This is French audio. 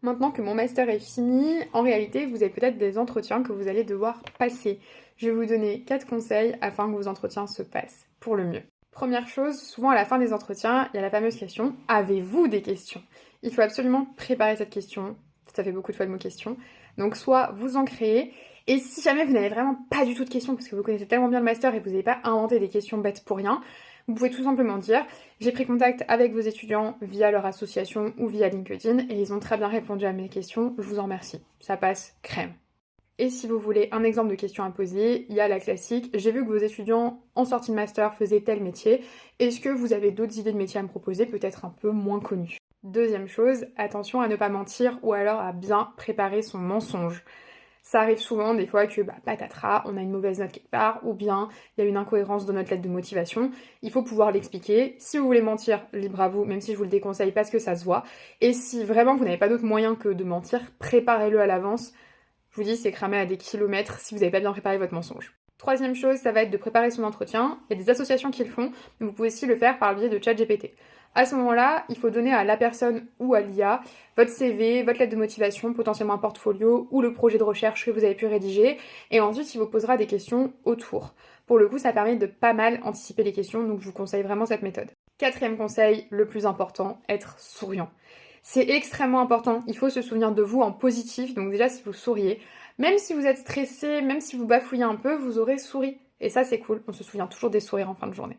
Maintenant que mon master est fini, en réalité, vous avez peut-être des entretiens que vous allez devoir passer. Je vais vous donner 4 conseils afin que vos entretiens se passent pour le mieux. Première chose, souvent à la fin des entretiens, il y a la fameuse question: avez-vous des questions? Il faut absolument préparer cette question. Ça fait beaucoup de fois le mot question. Donc soit vous en créez, et si jamais vous n'avez vraiment pas du tout de questions, parce que vous connaissez tellement bien le master et que vous n'avez pas inventé des questions bêtes pour rien, vous pouvez tout simplement dire: j'ai pris contact avec vos étudiants via leur association ou via LinkedIn et ils ont très bien répondu à mes questions, je vous en remercie. Ça passe crème. Et si vous voulez un exemple de questions à poser, il y a la classique: j'ai vu que vos étudiants en sortie de master faisaient tel métier, est-ce que vous avez d'autres idées de métiers à me proposer, peut-être un peu moins connues? Deuxième chose, attention à ne pas mentir ou alors à bien préparer son mensonge. Ça arrive souvent des fois que, patatras, on a une mauvaise note quelque part, ou bien il y a une incohérence dans notre lettre de motivation. Il faut pouvoir l'expliquer. Si vous voulez mentir, libre à vous, même si je vous le déconseille parce que ça se voit. Et si vraiment vous n'avez pas d'autre moyen que de mentir, préparez-le à l'avance. Je vous dis, c'est cramé à des kilomètres si vous n'avez pas bien préparé votre mensonge. Troisième chose, ça va être de préparer son entretien. Il y a des associations qui le font, mais vous pouvez aussi le faire par le biais de ChatGPT. À ce moment-là, il faut donner à la personne ou à l'IA votre CV, votre lettre de motivation, potentiellement un portfolio ou le projet de recherche que vous avez pu rédiger, et ensuite il vous posera des questions autour. Pour le coup, ça permet de pas mal anticiper les questions, donc je vous conseille vraiment cette méthode. Quatrième conseil, le plus important, être souriant. C'est extrêmement important, il faut se souvenir de vous en positif, donc déjà si vous souriez, même si vous êtes stressé, même si vous bafouillez un peu, vous aurez souri. Et ça c'est cool, on se souvient toujours des sourires en fin de journée.